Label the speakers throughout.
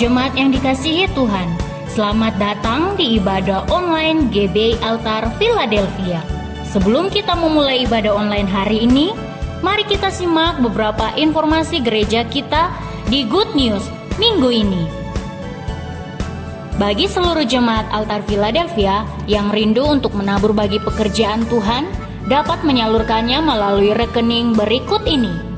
Speaker 1: jemaat yang dikasihi Tuhan, selamat datang di ibadah online GBI Altar Philadelphia. Sebelum kita memulai ibadah online hari ini, mari kita simak beberapa informasi gereja kita di Good News minggu ini. Bagi seluruh jemaat Altar Philadelphia yang rindu untuk menabur bagi pekerjaan Tuhan, dapat menyalurkannya melalui rekening berikut ini.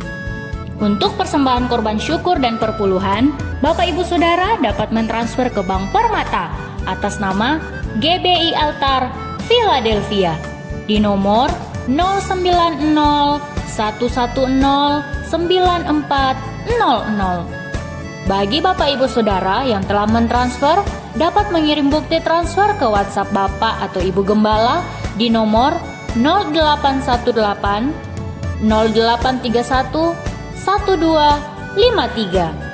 Speaker 1: Untuk persembahan korban syukur dan perpuluhan, Bapak Ibu Saudara dapat mentransfer ke Bank Permata atas nama GBI Altar Philadelphia di nomor 090-110-9400. Bagi Bapak Ibu Saudara yang telah mentransfer, dapat mengirim bukti transfer ke WhatsApp Bapak atau Ibu Gembala di nomor 0818 0831 1253.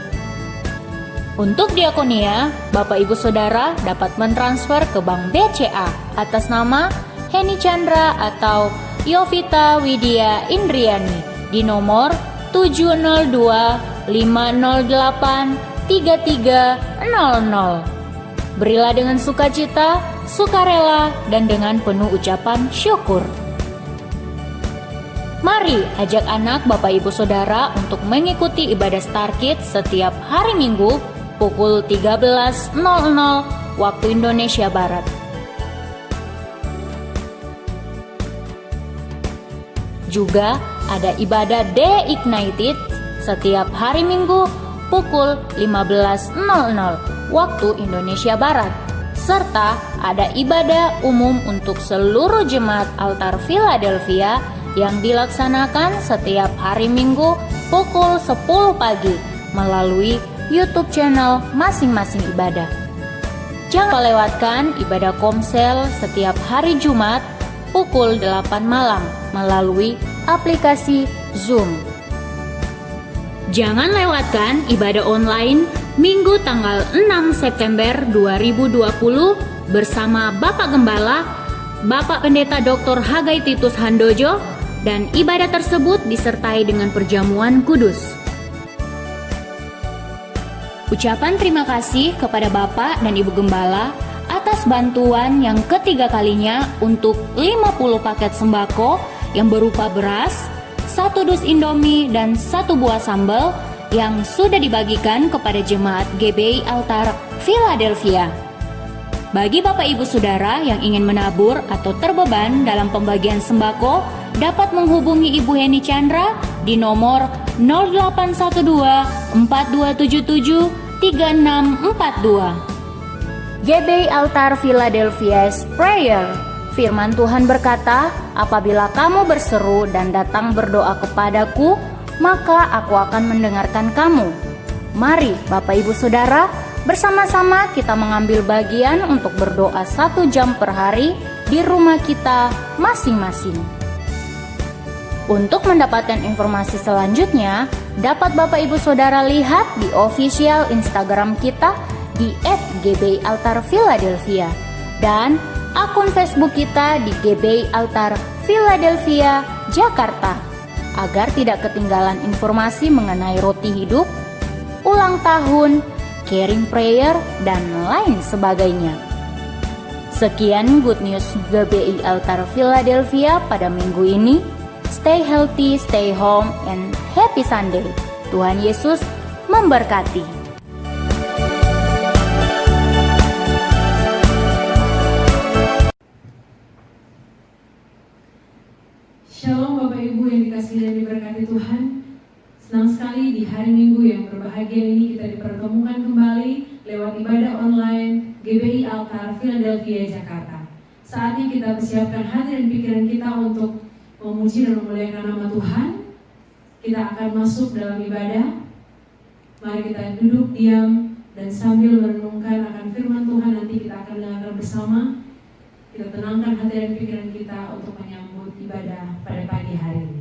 Speaker 1: Untuk diakonia, Bapak Ibu Saudara dapat mentransfer ke Bank BCA atas nama Heni Chandra atau Yovita Widya Indriani di nomor 702-508-3300. Berilah dengan sukacita, sukarela, dan dengan penuh ucapan syukur. Mari ajak anak Bapak Ibu Saudara untuk mengikuti ibadah Star Kids setiap hari Minggu pukul 13.00 waktu Indonesia Barat. Juga ada ibadah Day Ignited setiap hari Minggu pukul 15.00 waktu Indonesia Barat. Serta ada ibadah umum untuk seluruh jemaat Altar Philadelphia yang dilaksanakan setiap hari Minggu pukul 10 pagi melalui YouTube channel masing-masing ibadah. Jangan lewatkan ibadah Komsel setiap hari Jumat pukul 8 malam melalui aplikasi Zoom. Jangan lewatkan ibadah online Minggu tanggal 6 September 2020 bersama Bapak Gembala, Bapak Pendeta Dr. Hagai Titus Handojo, dan ibadah tersebut disertai dengan perjamuan kudus. Ucapan terima kasih kepada Bapak dan Ibu Gembala atas bantuan yang ketiga kalinya untuk 50 paket sembako yang berupa beras, 1 dus Indomie, dan 1 buah sambal yang sudah dibagikan kepada jemaat GBI Altar Philadelphia. Bagi Bapak Ibu Saudara yang ingin menabur atau terbeban dalam pembagian sembako, dapat menghubungi Ibu Heni Chandra di nomor 0812-427-3642. GBI Altar Philadelphia's Prayer. Firman Tuhan berkata, apabila kamu berseru dan datang berdoa kepadaku, maka aku akan mendengarkan kamu. Mari Bapak Ibu Saudara, bersama-sama kita mengambil bagian untuk berdoa 1 jam per hari di rumah kita masing-masing. Untuk mendapatkan informasi selanjutnya, dapat Bapak Ibu Saudara lihat di official Instagram kita di @GBI-Altar-Philadelphia dan akun Facebook kita di GBI Altar Philadelphia, Jakarta, agar tidak ketinggalan informasi mengenai roti hidup, ulang tahun, caring prayer, dan lain sebagainya. Sekian Good News GBI Altar Philadelphia pada minggu ini. Stay healthy, stay home, and happy Sunday. Tuhan Yesus memberkati.
Speaker 2: Shalom Bapak Ibu yang dikasihi dan diberkati Tuhan. Senang sekali di hari Minggu yang berbahagia ini kita dipertemukan kembali lewat ibadah online GBI Altar Philadelphia, Jakarta. Saatnya kita persiapkan hati dan pikiran kita untuk memuji dan memuliakan nama Tuhan. Kita akan masuk dalam ibadah. Mari kita duduk diam dan sambil merenungkan akan firman Tuhan. Nanti kita akan dengarkan bersama. Kita tenangkan hati dan pikiran kita untuk menyambut ibadah pada pagi hari ini.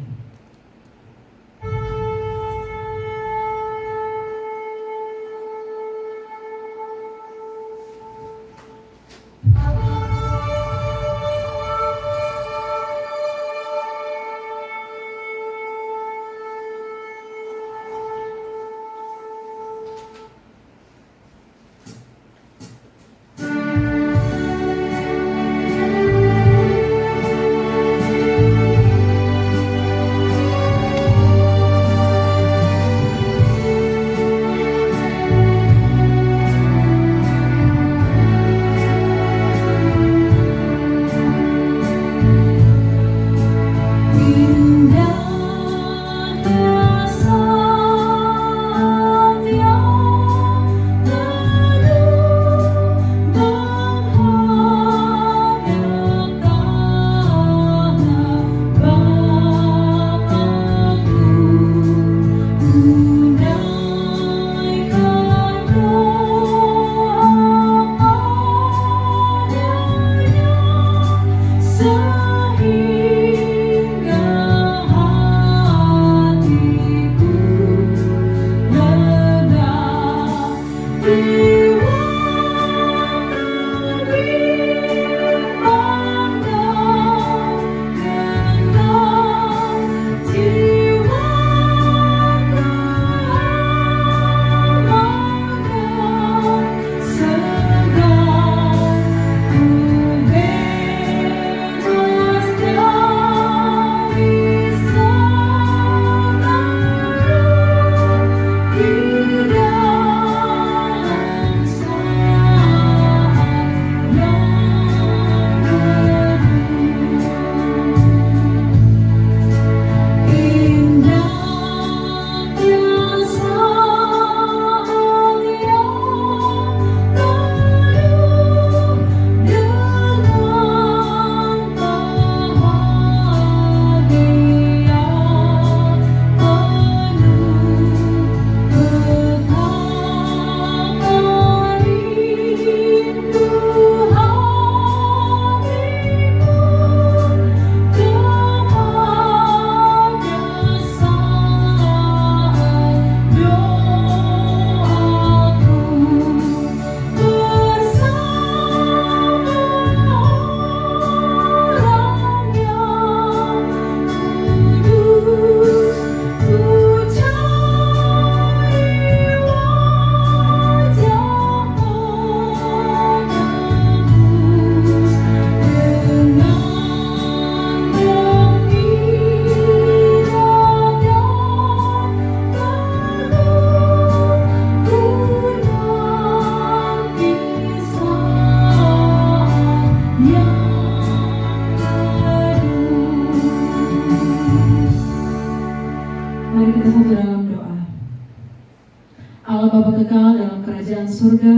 Speaker 2: kekal dalam kerajaan surga,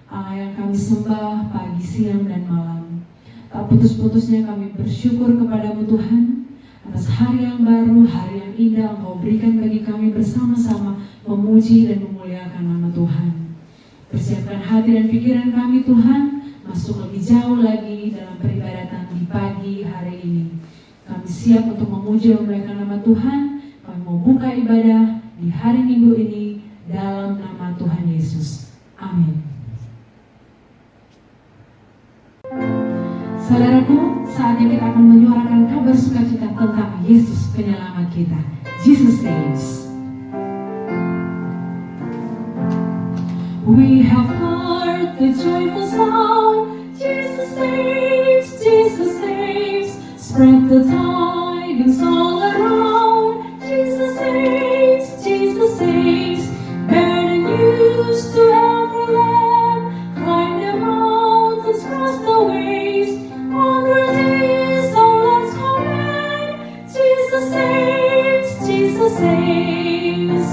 Speaker 2: Allah yang kami sembah pagi, siang, dan malam. Tak putus-putusnya kami bersyukur kepadamu Tuhan, atas hari yang baru, hari yang indah Engkau berikan bagi kami bersama-sama memuji dan memuliakan nama Tuhan. Persiapkan hati dan pikiran kami Tuhan, masuk lebih jauh lagi dalam peribadatan di pagi hari ini. Kami siap untuk memuji dan memuliakan nama Tuhan. Kami mau buka ibadah di hari Minggu ini dalam nama Tuhan Yesus. Amin. Saudaraku, saatnya kita akan menyuarakan kabar sukacita tentang Yesus penyelamat kita. Jesus saves. We have heard the joyful sound. Jesus saves, Jesus saves. Spread the tidings all around. Jesus saves, Jesus saves. Bear the news to every land. Climb the mountains, cross the waves. Onward is our Lord's command. Jesus saves, Jesus saves.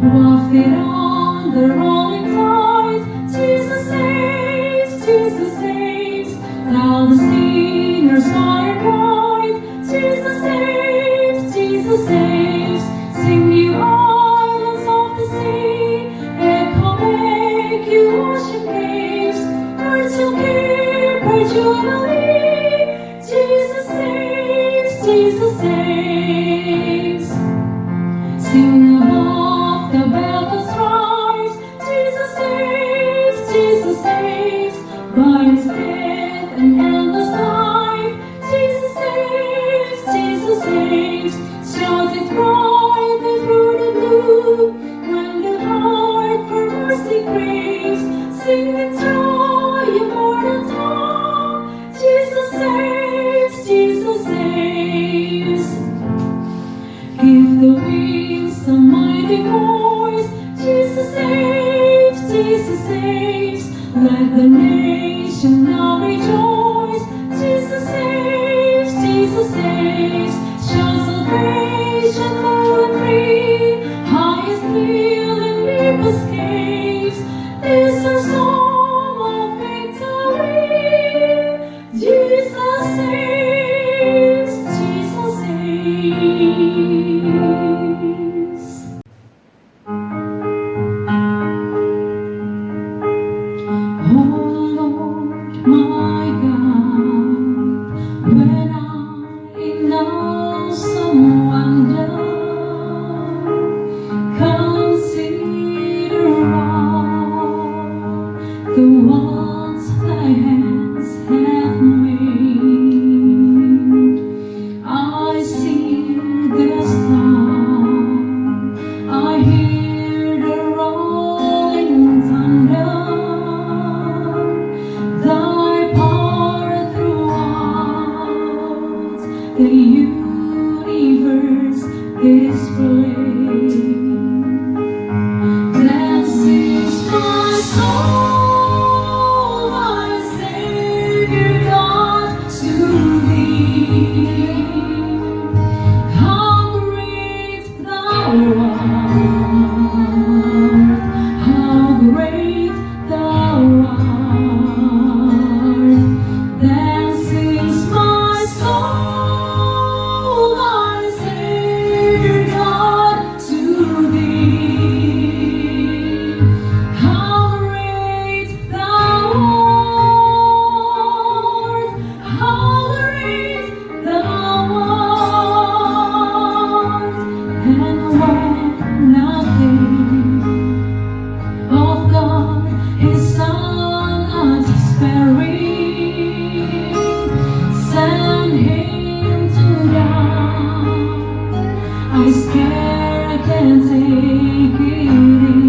Speaker 2: Wafted on the rolling tide, Jesus saves, Jesus saves. Now the sinners are cried, Jesus saves, Jesus saves. Sing you islands of the sea, echo make you ocean caves. Birds will keep her jubilee. Jesus saves, Jesus saves. Sing above the battle's rise, Jesus saves, Jesus saves. By His death and endless life, Jesus saves, Jesus saves. Shout it brightly through the gloom, when the heart for mercy craves. Sing with joy immortal tongue, Jesus saves, Jesus saves. saves, Jesus saves. Oh Lord, my God, when I in awesome wonder consider all the worlds thy hands have made, I see the stars, I hear the rolling thunder, thy power throughout the universe displayed. Then sings my soul, my Savior God, to thee. How great thou art, how great thou art. Then sings my soul, my Savior God, to thee. How great thou art, how great thou art. And when I think of God, His Son at sparing, send Him to die, I scarce can take it in,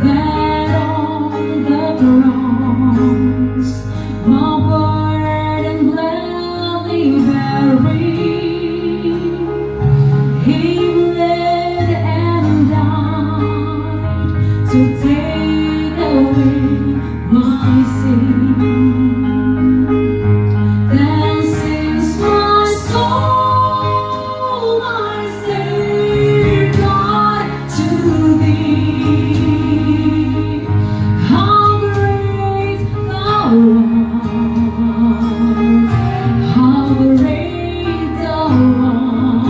Speaker 2: that on the cross my burden gladly bearing, He bled and died to take away my sin. Then sings my soul, my Savior God, to thee. How great thou art, how great thou art.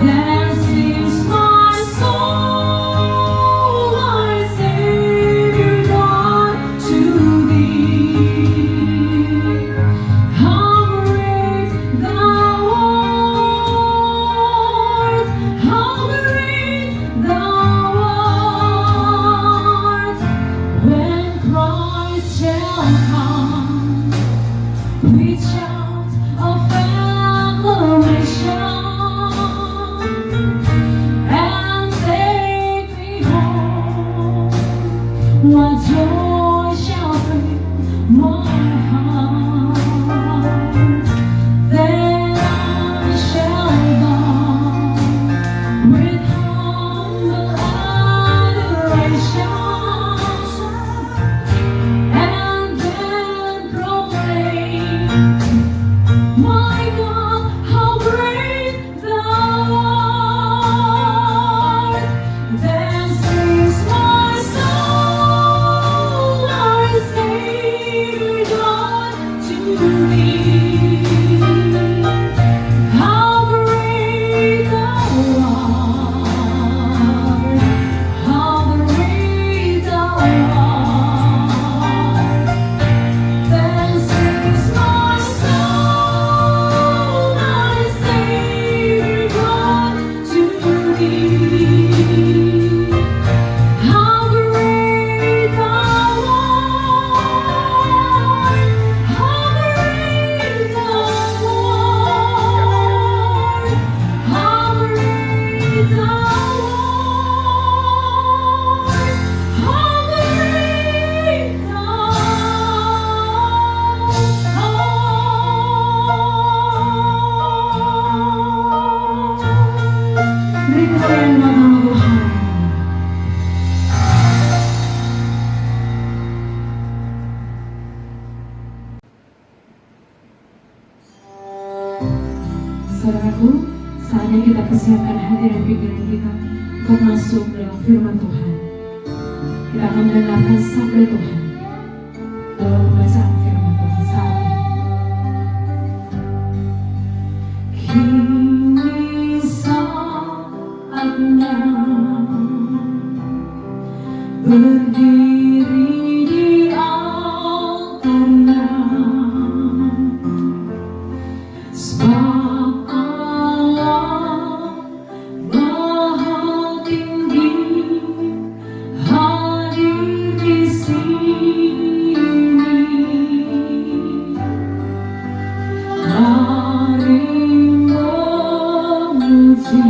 Speaker 2: Then sings my soul, my Savior God, to thee. How great thou art, how great thou art. When Christ shall come, we shout of acclamation, and take me home. What joy shall fill my heart, then I shall bow with humble adoration, and then proclaim, my God, how great thou art. Then sings my soul, my Savior God, to thee. How great thou art, how great thou art. Then sings my soul, my Savior God, to thee. How great thou art, how great thou art, how great thou art, how great Beri kemuliaan buat nama Tuhan. Saudaraku, saatnya kita persiapkan hati dan pikiran kita untuk masuk dalam firman Tuhan. Kita akan mendengarkan sabda Tuhan. suci,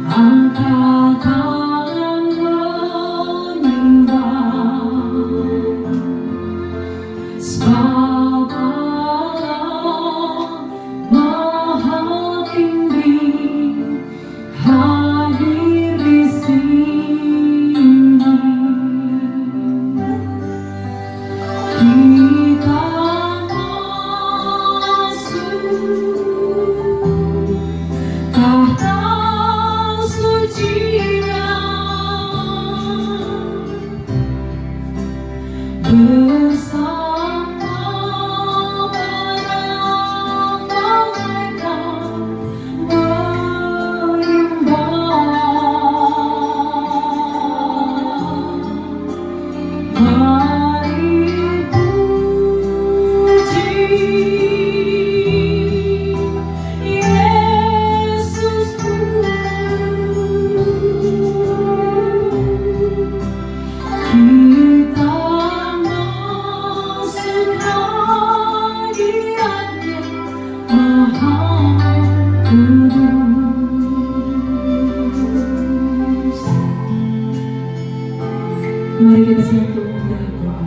Speaker 2: angkat tangan menyembah, sebab Allah Maha Tinggi hadir di sini. Kita tahta suci-Nya bersama para malaikat menyembah. Mari puji Yesus kita masuk hadirat-Nya Maha Kudus. Mari kita satu dalam doa.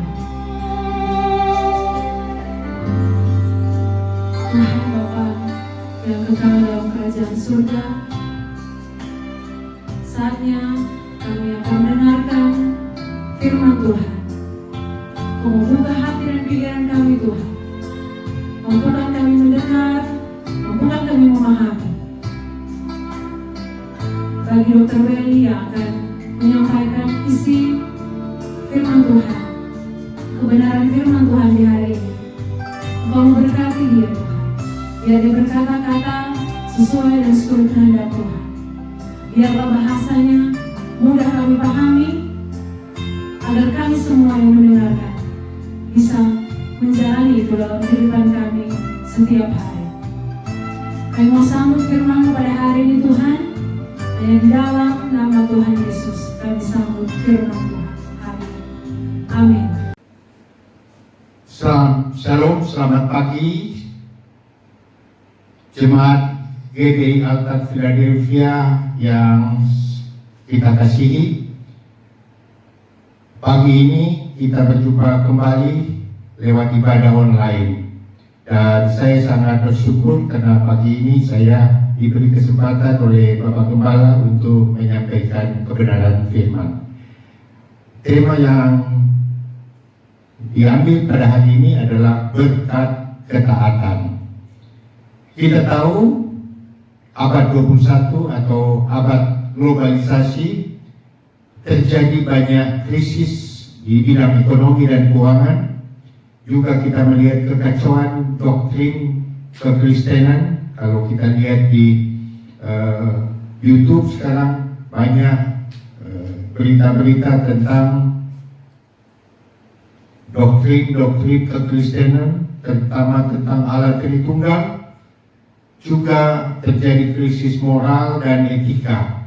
Speaker 2: Tuhan Bapa yang kekal dalam kerajaan surga, saatnya kami akan mendengarkan firman Tuhan. Kau membuka hati dan pikiran kami Tuhan, mampukan kami mendengar, mampukan kami memahami. Bagi Dr. Welly yang akan menyampaikan isi firman Tuhan, kebenaran firman Tuhan di hari ini, Engkau memberkati dia Tuhan. Biar dia berkata-kata sesuai dan seturut kehendak Tuhan. Biarlah bahasanya mudah kami pahami, agar kami semua yang mendengarkan bisa menjalani itu dalam kehidupan kami setiap hari. Kami mau sambut firman-Mu pada hari ini Tuhan. Hanya di dalam nama Tuhan Yesus kami sambut firman Tuhan hari ini. Amin.
Speaker 3: Shalom, selamat pagi Jemaat GBI Altar Philadelphia yang kita kasihi. Pagi ini kita berjumpa kembali lewat ibadah online, dan saya sangat bersyukur karena pagi ini saya diberi kesempatan oleh Bapak Gembala untuk menyampaikan kebenaran firman. Tema yang diambil pada hari ini adalah berkat ketaatan. Kita tahu abad 21 atau abad globalisasi terjadi banyak krisis di bidang ekonomi dan keuangan. Juga kita melihat kekacauan doktrin kekristenan. Kalau kita lihat di YouTube sekarang banyak berita-berita tentang doktrin kekristenan, terutama tentang Allah Tritunggal. Juga terjadi krisis moral dan etika,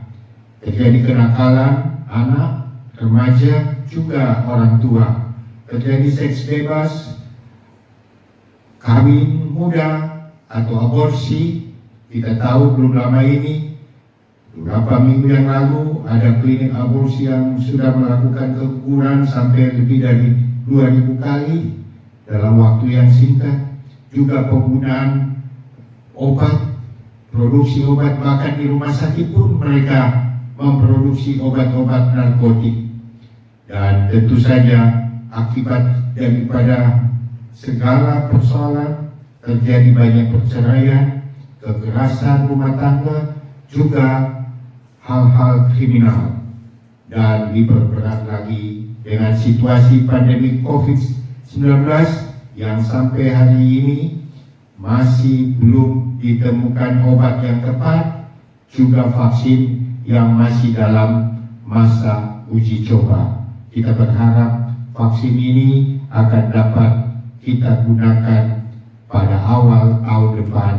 Speaker 3: terjadi kenakalan anak, remaja, juga orang tua, terjadi seks bebas, kawin muda atau aborsi. Kita tahu belum lama ini, beberapa minggu yang lalu, ada klinik aborsi yang sudah melakukan keguguran sampai lebih dari 2000 kali dalam waktu yang singkat. Juga penggunaan obat, produksi obat, bahkan di rumah sakit pun mereka memproduksi obat-obat narkotik. Dan tentu saja akibat daripada segala persoalan terjadi banyak perceraian, kekerasan rumah tangga, juga hal-hal kriminal. Dan diperberat lagi dengan situasi pandemi COVID-19 yang sampai hari ini masih belum ditemukan obat yang tepat, juga vaksin yang masih dalam masa uji coba. Kita berharap vaksin ini akan dapat kita gunakan pada awal tahun depan,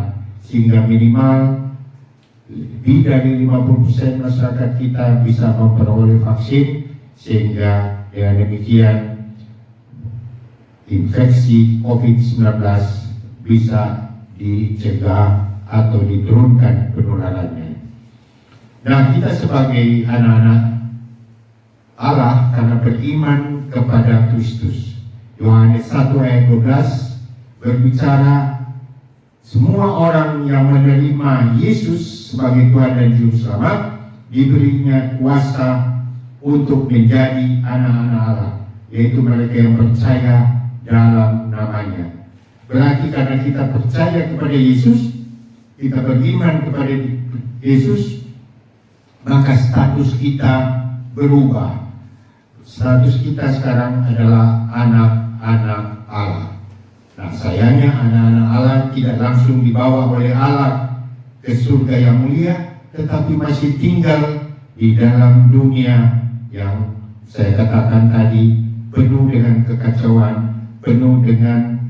Speaker 3: sehingga minimal lebih dari 50% masyarakat kita bisa memperoleh vaksin, sehingga dengan demikian infeksi COVID-19 bisa dicegah atau diturunkan penularannya. Nah, kita sebagai anak-anak Allah karena beriman kepada Kristus. Yohanes 1 ayat 12 berbicara semua orang yang menerima Yesus sebagai Tuhan dan Juru Selamat diberinya kuasa untuk menjadi anak-anak Allah, yaitu mereka yang percaya dalam namanya. Berarti karena kita percaya kepada Yesus, kita beriman kepada Yesus, maka status kita berubah. Status kita sekarang adalah anak-anak Allah. Nah, sayangnya anak-anak Allah tidak langsung dibawa oleh Allah ke surga yang mulia, tetapi masih tinggal di dalam dunia yang saya katakan tadi penuh dengan kekacauan, penuh dengan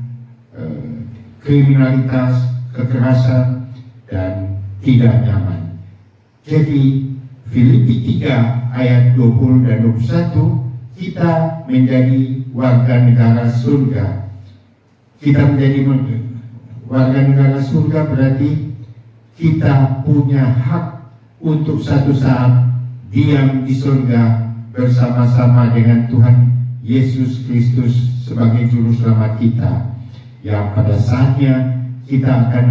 Speaker 3: kriminalitas, kekerasan, dan tidak nyaman. Jadi Filipi 3 ayat 20 dan 21, kita menjadi warga negara surga. Kita menjadi warga negara surga berarti kita punya hak untuk satu saat diam di surga bersama-sama dengan Tuhan Yesus Kristus sebagai Juru Selamat kita. Yang pada saatnya kita akan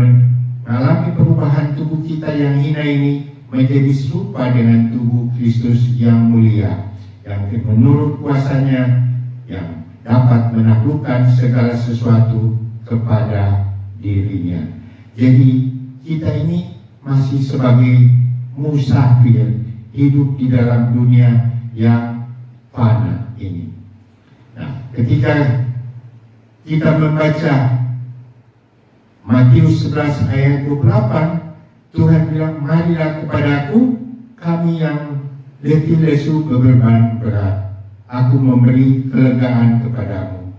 Speaker 3: mengalami perubahan tubuh kita yang hina ini menjadi serupa dengan tubuh Kristus yang mulia, yang menurut kuasanya yang dapat menaklukkan segala sesuatu kepada dirinya. Jadi kita ini masih sebagai musafir hidup di dalam dunia yang fana ini. Nah, ketika kita membaca Matius 11 ayat 28, Tuhan bilang, marilah kepadaku kami yang letih lesu beban berat, aku memberi kelegaan kepadamu.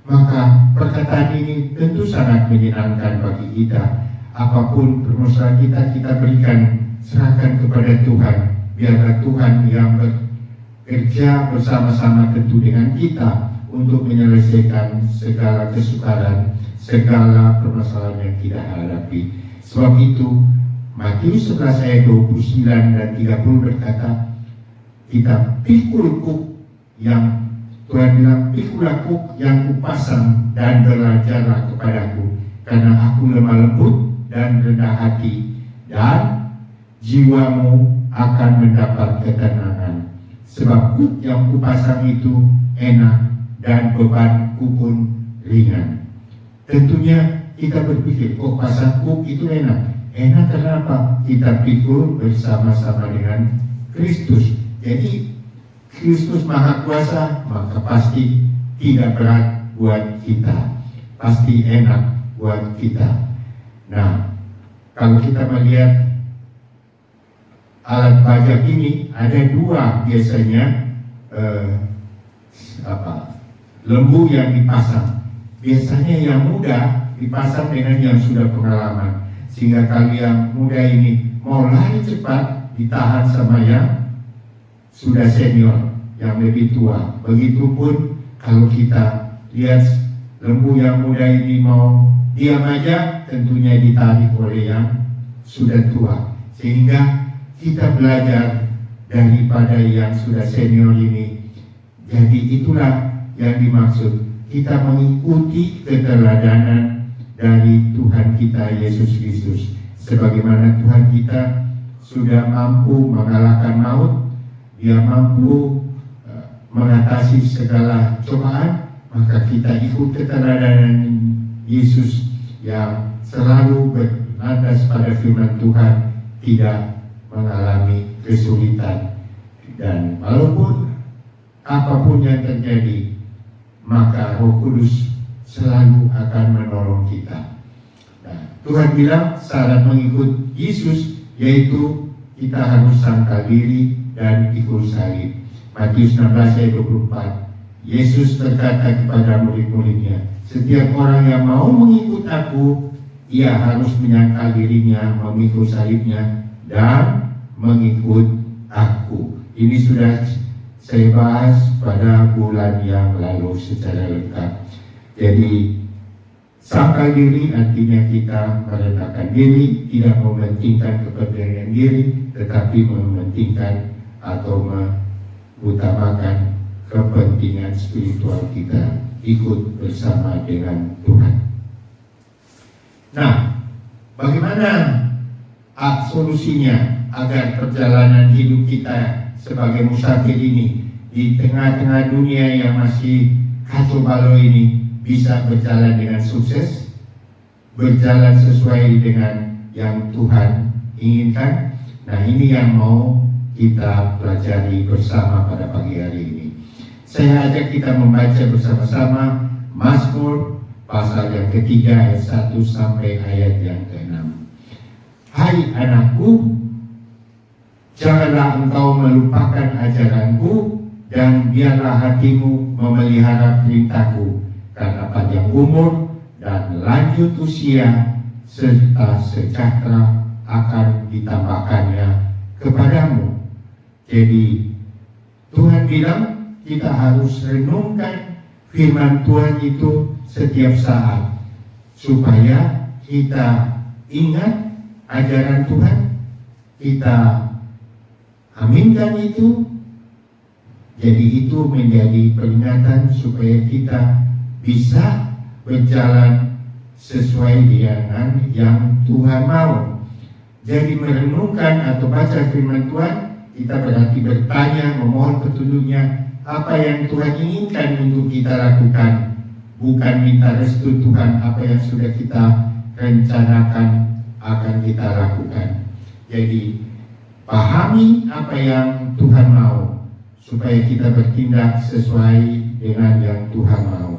Speaker 3: Maka perkataan ini tentu sangat menyenangkan bagi kita. Apapun permasalahan kita berikan, serahkan kepada Tuhan. Biarlah Tuhan yang bekerja bersama-sama tentu dengan kita untuk menyelesaikan segala kesukaran, segala permasalahan yang kita hadapi. Sebab itu Matius 11 ayat 29 dan 30 berkata, kita pikul kuk yang Tuhan bilang, pikulah kuk yang kupasang dan belajarlah kepadaku, karena aku lemah lembut dan rendah hati, dan jiwamu akan mendapat ketenangan. Sebab kuk yang kupasang itu enak dan bebanku pun ringan. Tentunya kita berpikir, kok pasang kuk itu enak? Enak kenapa? Kita pikul bersama-sama dengan Kristus. Jadi Kristus Maha Kuasa, maka pasti tidak berat buat kita, pasti enak buat kita. Nah, kalau kita melihat alat pajak ini, ada dua biasanya lembu yang dipasang. Biasanya yang muda dipasang dengan yang sudah pengalaman, sehingga kalau yang muda ini mau lari cepat ditahan sama yang sudah senior, yang lebih tua. Begitupun kalau kita lihat lembu yang muda ini mau diam aja, tentunya ditarik oleh yang sudah tua. Sehingga kita belajar daripada yang sudah senior ini. Jadi itulah yang dimaksud, kita mengikuti keteladanan dari Tuhan kita Yesus Kristus. Sebagaimana Tuhan kita sudah mampu mengalahkan maut, Dia mampu mengatasi segala cobaan, maka kita ikut keteladanan Yesus yang selalu berlandas pada firman Tuhan, tidak mengalami kesulitan. Dan walaupun apapun yang terjadi, maka Roh Kudus selalu akan menolong kita. Nah, Tuhan bilang syarat mengikut Yesus yaitu kita harus sangkal diri dan pikul salib. Matius 16 ayat 24. Yesus berkata kepada murid-muridnya, setiap orang yang mau mengikut aku, ia harus menyangkal dirinya, memikul salibnya, dan mengikut aku. Ini sudah saya bahas pada bulan yang lalu secara lengkap. Jadi Sangkal diri artinya kita merendahkan diri, tidak mementingkan kepentingan diri, tetapi mementingkan atau mengutamakan kepentingan spiritual kita, ikut bersama dengan Tuhan. Nah, bagaimana solusinya agar perjalanan hidup kita sebagai musafir ini di tengah-tengah dunia yang masih kacau balau ini bisa berjalan dengan sukses, berjalan sesuai dengan yang Tuhan inginkan? Nah, ini yang mau kita pelajari bersama pada pagi hari ini. Saya ajak kita membaca bersama-sama Mazmur pasal yang ketiga ayat 1 sampai ayat yang ke-6. Hai anakku, janganlah engkau melupakan ajaranku, dan biarlah hatimu memelihara perintahku, karena panjang umur dan lanjut usia serta sejahtera akan ditambahkannya kepadamu. Jadi Tuhan bilang kita harus renungkan firman Tuhan itu setiap saat, supaya kita ingat ajaran Tuhan, kita aminkan itu. Jadi itu menjadi peringatan supaya kita bisa berjalan sesuai dengan yang Tuhan mau. Jadi merenungkan atau baca firman Tuhan, kita berarti bertanya, memohon petunjuknya, apa yang Tuhan inginkan untuk kita lakukan, bukan minta restu Tuhan apa yang sudah kita rencanakan akan kita lakukan. Jadi pahami apa yang Tuhan mau, supaya kita bertindak sesuai dengan yang Tuhan mau.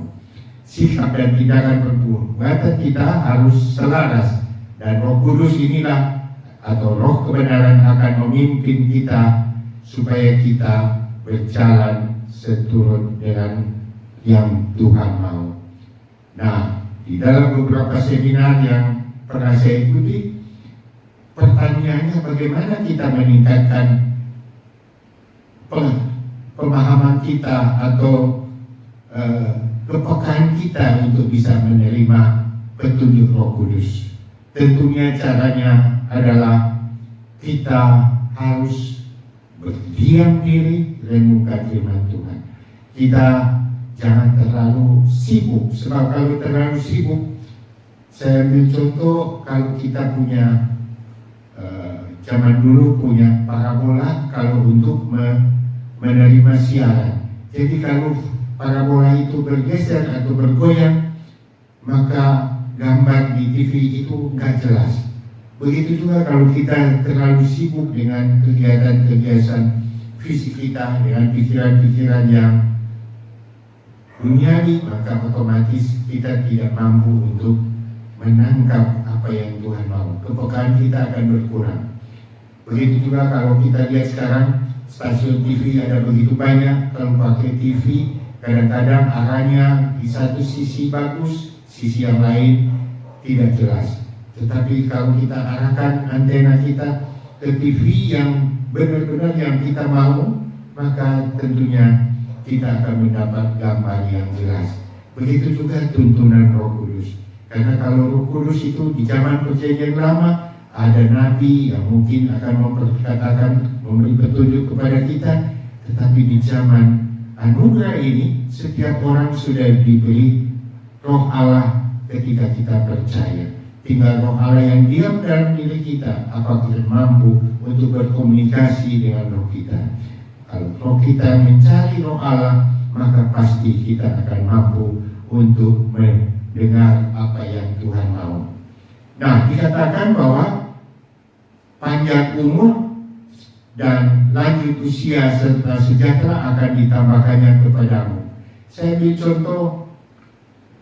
Speaker 3: Sikap dan tindakan perbuatan kita harus selaras, dan Roh Kudus inilah atau Roh kebenaran akan memimpin kita supaya kita berjalan seturut dengan yang Tuhan mau. Nah, di dalam beberapa seminar yang pernah saya ikuti, pertanyaannya bagaimana kita meningkatkan pemahaman kita atau kepekaan kita untuk bisa menerima petunjuk Roh Kudus. Tentunya caranya adalah kita harus berdiam diri, renungkan firman Tuhan. Kita jangan terlalu sibuk, sebab kalau terlalu sibuk, saya ambil contoh, kalau kita punya zaman dulu punya parabola kalau untuk menerima siaran. Jadi kalau parabola itu bergeser atau bergoyang, maka gambar di TV itu nggak jelas. Begitu juga kalau kita terlalu sibuk dengan kegiatan-kegiatan fisik kita, dengan pikiran-pikiran yang duniawi, maka otomatis kita tidak mampu untuk menangkap apa yang Tuhan mau. Kepekaan kita akan berkurang. Begitu juga kalau kita lihat sekarang stasiun TV ada begitu banyak. Kalau pakai TV, kadang-kadang arahnya di satu sisi bagus, sisi yang lain tidak jelas. Tetapi kalau kita arahkan antena kita ke TV yang benar-benar yang kita mau, maka tentunya kita akan mendapat gambar yang jelas. Begitu juga tuntunan Roh Kudus. Karena kalau Roh Kudus itu di zaman perjanjian lama, ada nabi yang mungkin akan memperkatakan, memberi petunjuk kepada kita. Tetapi di zaman anugerah ini, setiap orang sudah diberi Roh Allah ketika kita percaya. Tinggal Roh Allah yang diam dalam diri kita, apakah kita mampu untuk berkomunikasi dengan Roh kita. Kalau Roh kita mencari Roh Allah, maka pasti kita akan mampu untuk mendengar apa yang Tuhan mau. Nah, dikatakan bahwa panjang umur dan lanjut usia serta sejahtera akan ditambahkannya kepadamu. Saya beri contoh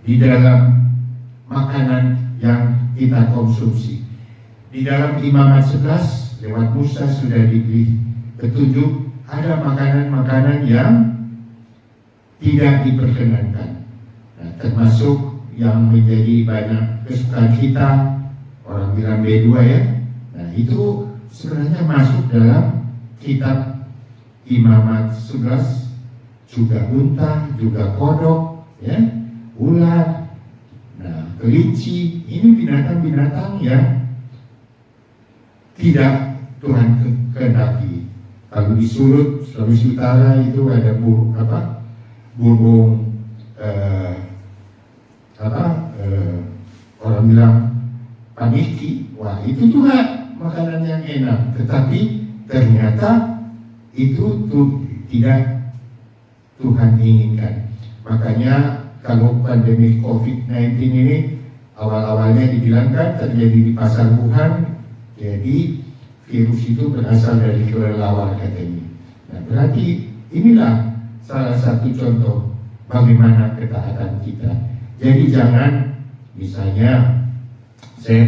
Speaker 3: di dalam makanan yang kita konsumsi. Di dalam Imamat 11 lewat Musa sudah diberi petunjuk, ada makanan-makanan yang tidak diperkenankan. Nah, termasuk yang menjadi banyak kesukaan kita, orang bilang B2 ya. Nah, itu sebenarnya masuk dalam kitab Imamat 11, juga unta, juga kodok, ya, ular. Nah, kelinci, ini binatang-binatang yang tidak Tuhan kehendaki. Kalau di Sulut, Sulawesi Utara itu ada burung orang bilang paniki. Wah, itu juga makanan yang enak, tetapi ternyata itu tidak Tuhan inginkan. Makanya kalau pandemi COVID-19 ini awal-awalnya dibilangkan terjadi di pasar Wuhan, jadi virus itu berasal dari kelelawar katanya. Nah, berarti inilah salah satu contoh bagaimana ketaatan kita. Jadi jangan, misalnya saya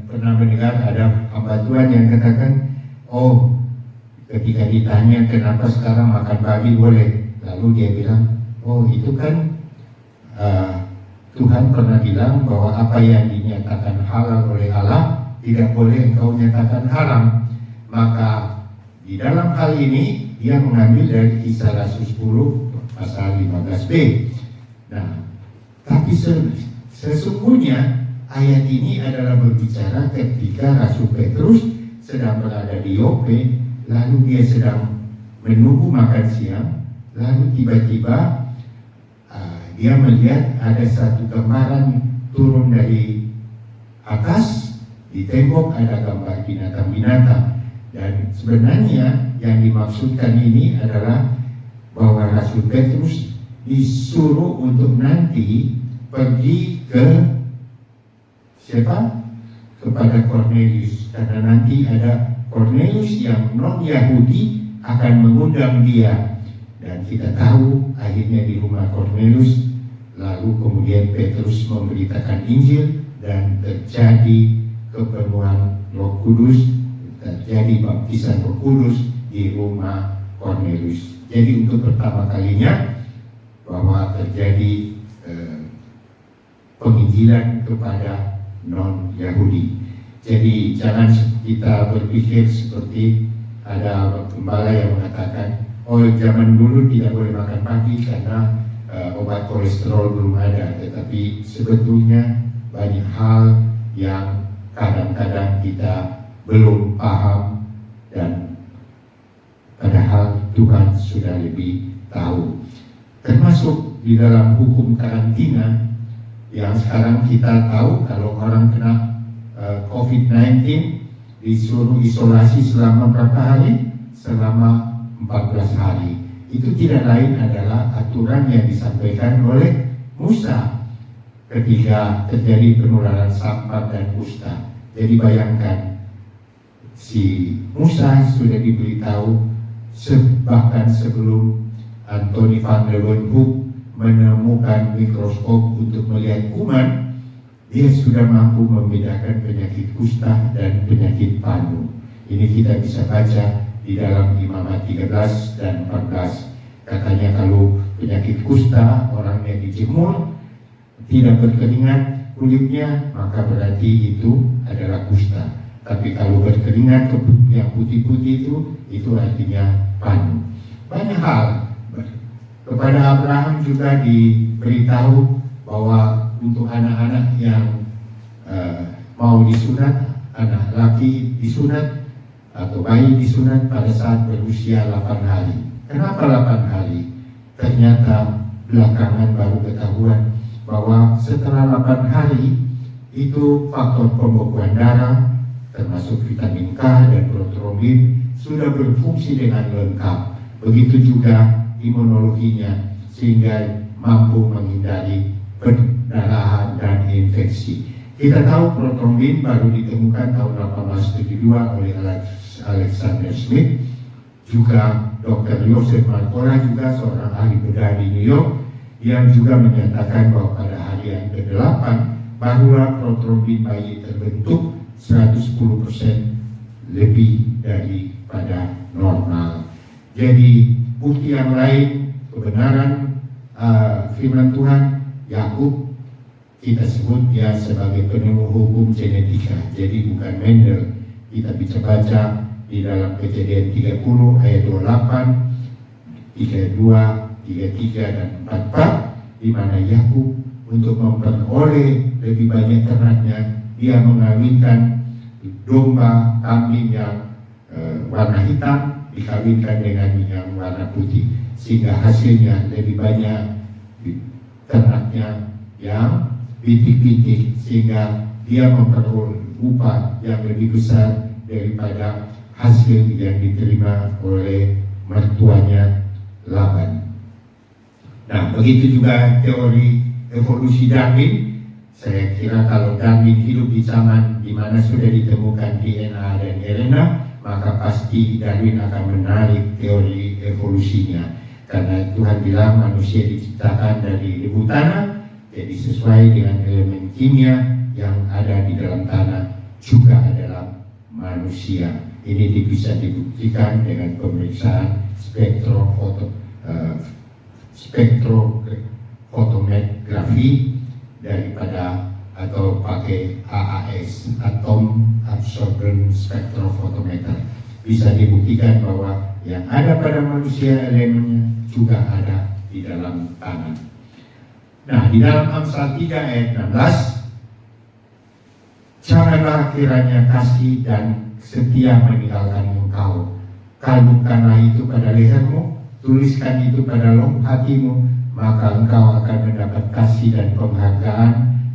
Speaker 3: pernah mendengar ada hamba Tuhan yang katakan, oh ketika ditanya kenapa sekarang makan babi boleh, lalu dia bilang, oh itu kan Tuhan pernah bilang bahwa apa yang dinyatakan halal oleh Allah tidak boleh engkau nyatakan haram. Maka di dalam hal ini dia mengambil dari Kisah Rasul 10 pasal 15b. Nah, tapi sesungguhnya ayat ini adalah berbicara ketika Rasul Petrus sedang berada di Yope, lalu dia sedang menunggu makan siang, lalu tiba-tiba dia melihat ada satu gambaran turun dari atas, di tembok ada gambar binatang-binatang. Dan sebenarnya yang dimaksudkan ini adalah bahwa Rasul Petrus disuruh untuk nanti pergi ke siapa? Kepada Cornelius, karena nanti ada Cornelius yang non-Yahudi akan mengundang dia. Dan kita tahu akhirnya di rumah Cornelius, lalu kemudian Petrus memberitakan Injil dan terjadi kepenuhan Roh Kudus, terjadi baptisan Roh Kudus di rumah Cornelius. Jadi untuk pertama kalinya bahwa terjadi penginjilan kepada non-Yahudi. Jadi jangan kita berpikir seperti ada gembala yang mengatakan, oh zaman dulu tidak boleh makan pagi karena obat kolesterol belum ada. Tetapi sebetulnya banyak hal yang kadang-kadang kita belum paham, dan padahal Tuhan sudah lebih tahu. Termasuk di dalam hukum karantina yang sekarang kita tahu, kalau orang kena COVID-19 disuruh isolasi selama berapa hari? Selama 14 hari. Itu tidak lain adalah aturan yang disampaikan oleh Musa ketika terjadi penularan sampar dan kusta. Jadi bayangkan, si Musa sudah diberitahu bahkan sebelum Anthony van Leeuwenhoek menemukan mikroskop untuk melihat kuman, dia sudah mampu membedakan penyakit kusta dan penyakit panu. Ini kita bisa baca di dalam Imamat 13 dan 14. Katanya kalau penyakit kusta, orang yang dijemur tidak berkeringat kulitnya, maka berarti itu adalah kusta. Tapi kalau berkeringat yang putih-putih itu artinya panu. Banyak hal. Kepada Abraham juga diberitahu bahwa untuk anak-anak yang mau disunat, anak laki disunat atau bayi disunat pada saat berusia 8 hari. Kenapa 8 hari? Ternyata belakangan baru ketahuan bahwa setelah 8 hari itu faktor pembekuan darah termasuk vitamin K dan protrombin sudah berfungsi dengan lengkap. Begitu juga imunologinya, sehingga mampu menghindari perdarahan dan infeksi. Kita tahu protrombin baru ditemukan tahun 1872 oleh Alexander Smith. Juga Dr. Joseph Marcola juga seorang ahli bedah di New York yang juga menyatakan bahwa pada hari yang ke-8 barulah protrombin bayi terbentuk 110% lebih daripada normal. Jadi bukti yang lain kebenaran firman Tuhan, Yakub kita sebut dia sebagai penemu hukum genetika, jadi bukan Mendel. Kita bisa baca di dalam Kejadian 30 ayat 28, 32, 33 dan 44, di mana Yakub untuk memperoleh lebih banyak ternaknya, dia mengawinkan domba, kambing yang warna hitam dikawinkan dengan yang warna putih, sehingga hasilnya lebih banyak ternaknya yang pitik-pitik, sehingga dia memperoleh upah yang lebih besar daripada hasil yang diterima oleh mertuanya Laban. Nah, begitu juga teori evolusi Darwin. Saya kira kalau Darwin hidup di zaman di mana sudah ditemukan DNA dan RNA, maka pasti Darwin akan menarik teori evolusinya. Karena Tuhan bilang manusia diciptakan dari debu tanah, jadi sesuai dengan elemen kimia yang ada di dalam tanah juga adalah manusia. Ini bisa dibuktikan dengan pemeriksaan spektrofotografi daripada atau pakai AAS, Atom Absorbance Spectrophotometer. Bisa dibuktikan bahwa yang ada pada manusia elemennya juga ada di dalam tanah. Nah, di dalam Amsal 3 ayat 16, janganlah kiranya kasih dan setia meninggalkan engkau. Kalungkanlah itu pada lehermu, tuliskan itu pada lubuk hatimu, maka engkau akan mendapat kasih dan penghargaan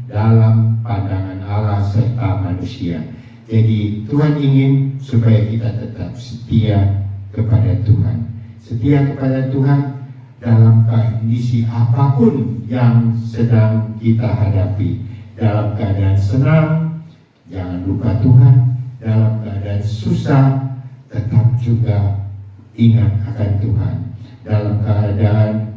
Speaker 3: dalam pandangan Allah serta manusia. Jadi Tuhan ingin supaya kita tetap setia kepada Tuhan. Setia kepada Tuhan dalam kondisi apapun yang sedang kita hadapi. Dalam keadaan senang, jangan lupa Tuhan. Dalam keadaan susah, tetap juga ingat akan Tuhan. Dalam keadaan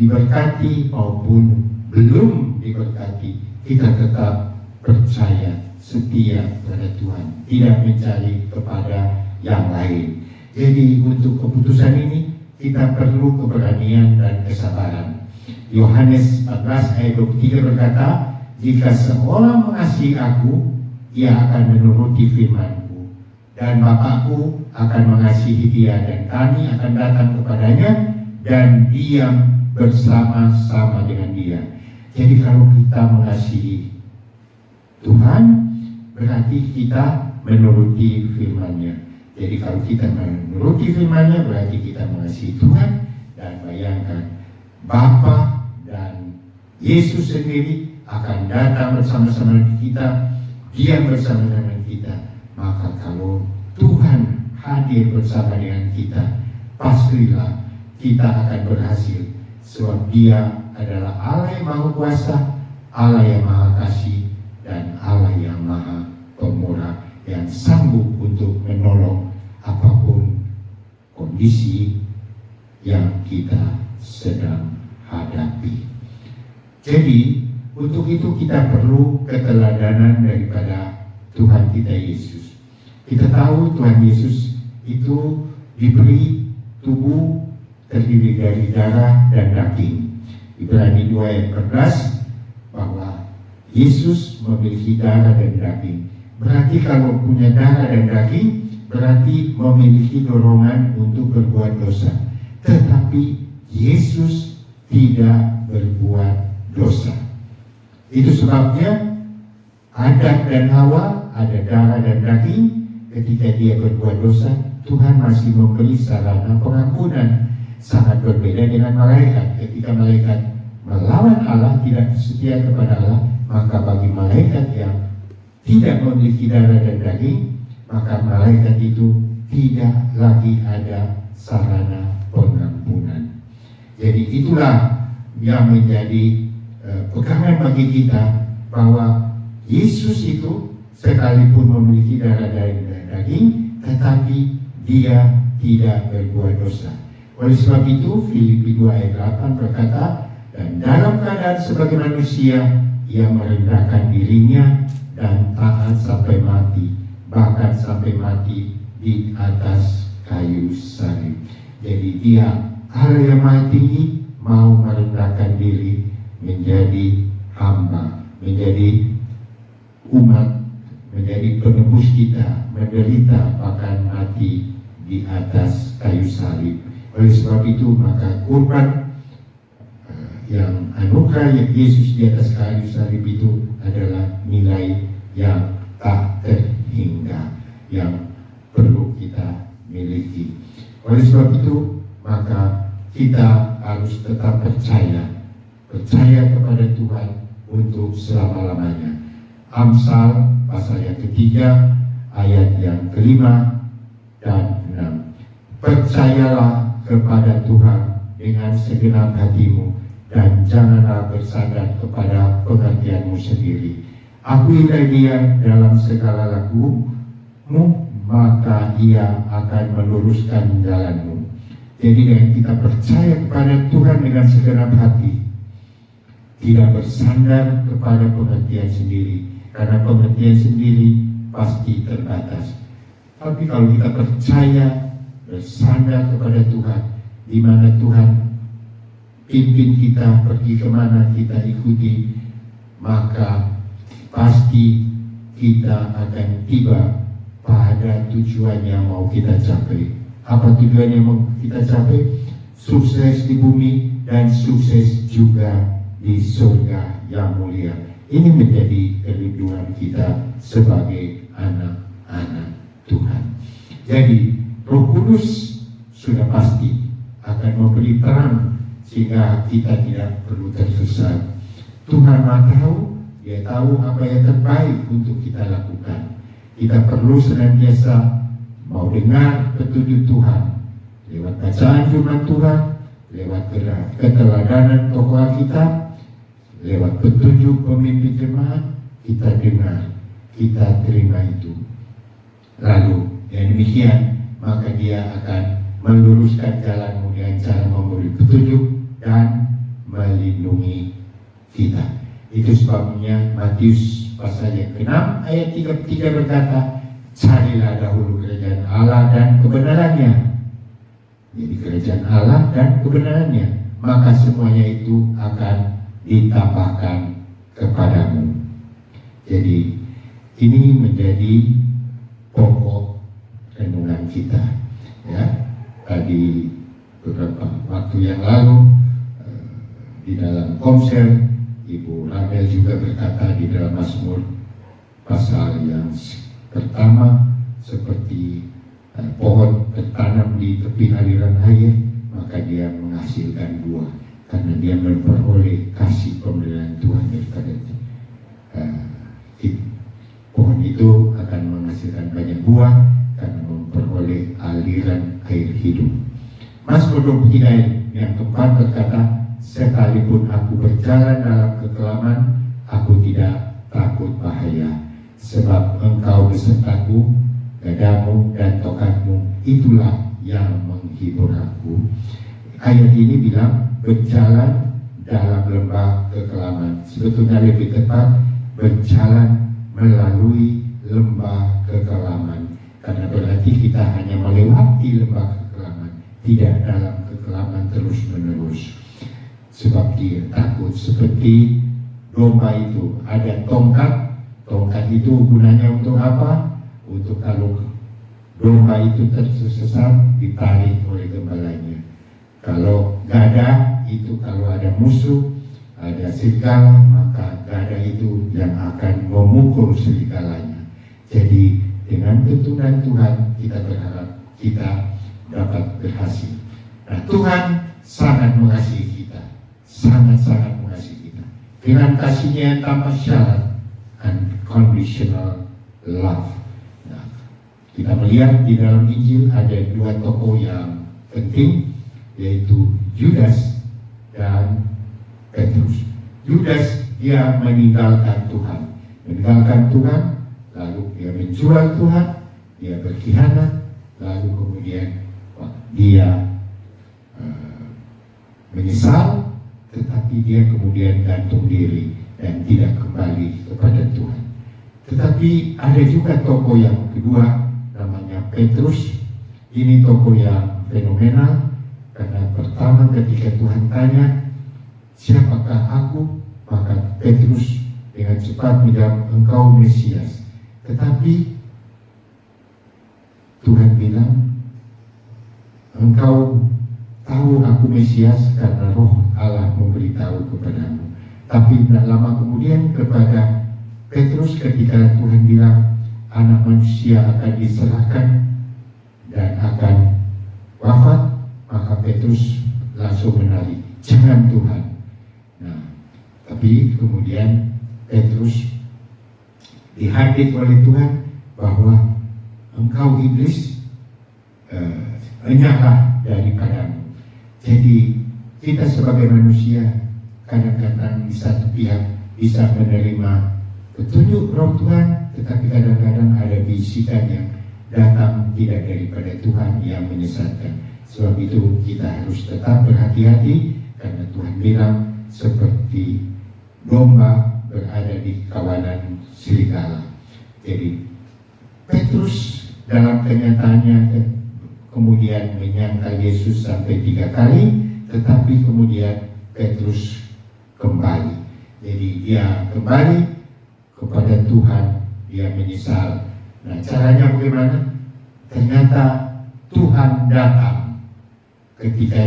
Speaker 3: diberkati maupun belum diberkati, kita tetap percaya, setia kepada Tuhan, tidak mencari kepada yang lain. Jadi untuk keputusan ini kita perlu keberanian dan kesabaran. Yohanes 14 ayat 23 berkata, jika seorang mengasihi aku, ia akan menuruti firman-Ku, dan Bapakku akan mengasihi dia, dan kami akan datang kepadanya dan diam bersama-sama dengan dia. Jadi kalau kita mengasihi Tuhan, berarti kita menuruti firman-Nya. Jadi kalau kita menuruti firman-Nya, berarti kita mengasihi Tuhan. Dan bayangkan, Bapa dan Yesus sendiri akan datang bersama-sama dengan kita, diam bersama dengan kita. Maka kalau Tuhan hadir bersama dengan kita, pastilah kita akan berhasil. Sebab Dia adalah Allah yang Maha Kuasa, Allah yang Maha Kasih, dan Allah yang Maha Pemurah, yang sanggup untuk menolong apapun kondisi yang kita sedang hadapi. Jadi untuk itu kita perlu keteladanan daripada Tuhan kita Yesus. Kita tahu Tuhan Yesus itu diberi tubuh terdiri dari darah dan daging. Ibrani 2 ayat 14 bahwa Yesus memiliki darah dan daging. Berarti kalau punya darah dan daging, berarti memiliki dorongan untuk berbuat dosa. Tetapi Yesus tidak berbuat dosa. Itu sebabnya Adam dan Hawa ada darah dan daging. Ketika dia berbuat dosa, Tuhan masih memberi sarana pengampunan. Sangat berbeda dengan malaikat. Ketika malaikat melawan Allah, tidak setia kepada Allah, maka bagi malaikat yang tidak memiliki darah dan daging, maka malaikat itu tidak lagi ada sarana pengampunan. Jadi itulah yang menjadi pegangan bagi kita, bahwa Yesus itu sekalipun memiliki darah dan daging, tetapi Dia tidak berbuat dosa. Oleh sebab itu Filipi 2 ayat 8 berkata, dan dalam keadaan sebagai manusia, Ia merendahkan dirinya dan taat sampai mati, bahkan sampai mati di atas kayu salib. Jadi Dia, Allah yang Maha Tinggi, mau merendahkan diri menjadi hamba, menjadi umat, menjadi penebus kita, menderita bahkan mati di atas kayu salib. Oleh sebab itu maka kurban yang anugerah yang Yesus di atas kayu salib itu adalah nilai yang tak terhingga, yang perlu kita miliki. Oleh sebab itu, maka kita harus tetap percaya kepada Tuhan untuk selama-lamanya. Amsal pasal yang ketiga, ayat yang kelima dan 6. Percayalah kepada Tuhan dengan segenap hatimu dan janganlah bersandar kepada pengertianmu sendiri. Akuilah Dia dalam segala lakumu, maka Ia akan meluruskan jalanmu. Jadi dengan kita percaya kepada Tuhan dengan segenap hati, tidak bersandar kepada pengertian sendiri, karena pengertian sendiri pasti terbatas. Tapi kalau kita percaya, bersandar kepada Tuhan, di mana Tuhan pimpin kita, pergi kemana kita ikuti, maka pasti kita akan tiba pada tujuan yang mau kita capai. Apa tujuan yang mau kita capai? Sukses di bumi dan sukses juga di surga yang mulia. Ini menjadi kerinduan kita sebagai anak-anak Tuhan. Jadi Roh Kudus sudah pasti akan memberi terang sehingga kita tidak perlu tersesat. Tuhan Maha tahu, Dia tahu apa yang terbaik untuk kita lakukan. Kita perlu senantiasa mau dengar petunjuk Tuhan lewat bacaan firman Tuhan, lewat keteladanan tokoh Alkitab, lewat petunjuk pemimpin jemaat. Kita dengar, kita terima itu. Lalu yang demikian, maka Dia akan meluruskan jalanmu dengan cara memberi petunjuk dan melindungi kita. Itu sebabnya Matius pasal yang ke-6 ayat 33 berkata, carilah dahulu kerajaan Allah dan kebenarannya. Jadi kerajaan Allah dan kebenarannya, maka semuanya itu akan ditambahkan kepadamu. Jadi ini menjadi pokok renungan kita. Ya, tadi beberapa waktu yang lalu di dalam konser Ibu Ramel juga berkata di dalam Mazmur pasal yang pertama, seperti pohon tertanam di tepi aliran air, maka dia menghasilkan buah karena dia memperoleh kasih pemeliharaan Tuhan daripada pohon itu akan menghasilkan banyak buah karena memperoleh aliran air hidup. Mazmur 23 yang keempat berkata, sekalipun aku berjalan dalam kekelaman, aku tidak takut bahaya, sebab Engkau besertaku, gadamu dan tongkatmu itulah yang menghibur aku. Ayat ini bilang berjalan dalam lembah kekelaman. Sebetulnya lebih tepat berjalan melalui lembah kekelaman, karena berarti kita hanya melewati lembah kekelaman, tidak dalam kekelaman terus menerus. Sebab dia takut, seperti domba itu ada tongkat. Tongkat itu gunanya untuk apa? Untuk kalau domba itu tersesat ditarik oleh gembalanya. Kalau gada itu kalau ada musuh, ada serigala, maka gada itu yang akan memukul serigalanya. Jadi dengan tuntunan Tuhan kita berharap kita dapat berhasil. Nah, Tuhan sangat mengasihi kita, sangat-sangat mengasihi kita dengan kasih-Nya yang tanpa syarat, unconditional love. Nah, kita melihat di dalam Injil ada dua tokoh yang penting, yaitu Yudas dan Petrus. Yudas dia meninggalkan Tuhan, lalu dia menjual Tuhan, dia berkhianat, lalu kemudian dia menyesal, tetapi dia kemudian gantung diri dan tidak kembali kepada Tuhan. Tetapi ada juga tokoh yang kedua, namanya Petrus. Ini tokoh yang fenomenal, karena pertama ketika Tuhan tanya, siapakah aku? Maka Petrus dengan cepat bilang, engkau Mesias. Tetapi Tuhan bilang, engkau tahu tahu aku Mesias karena roh Allah memberitahu kepadamu. Tapi tidak lama kemudian kepada Petrus ketika Tuhan bilang anak manusia akan diserahkan dan akan wafat, maka Petrus langsung menarik, jangan Tuhan. Nah, tapi kemudian Petrus dihadir oleh Tuhan bahwa engkau iblis menyerah daripadamu. Jadi kita sebagai manusia kadang-kadang di satu pihak bisa menerima petunjuk roh Tuhan, tetapi kadang-kadang ada bisikan yang datang tidak daripada Tuhan yang menyesatkan. Sebab itu kita harus tetap berhati-hati karena Tuhan bilang seperti domba berada di kawanan serigala. Jadi Petrus dalam kenyataannya kemudian menyangkal Yesus sampai 3 kali, tetapi kemudian Petrus kembali. Jadi dia kembali kepada Tuhan, dia menyesal. Nah, caranya bagaimana? Ternyata Tuhan datang ketika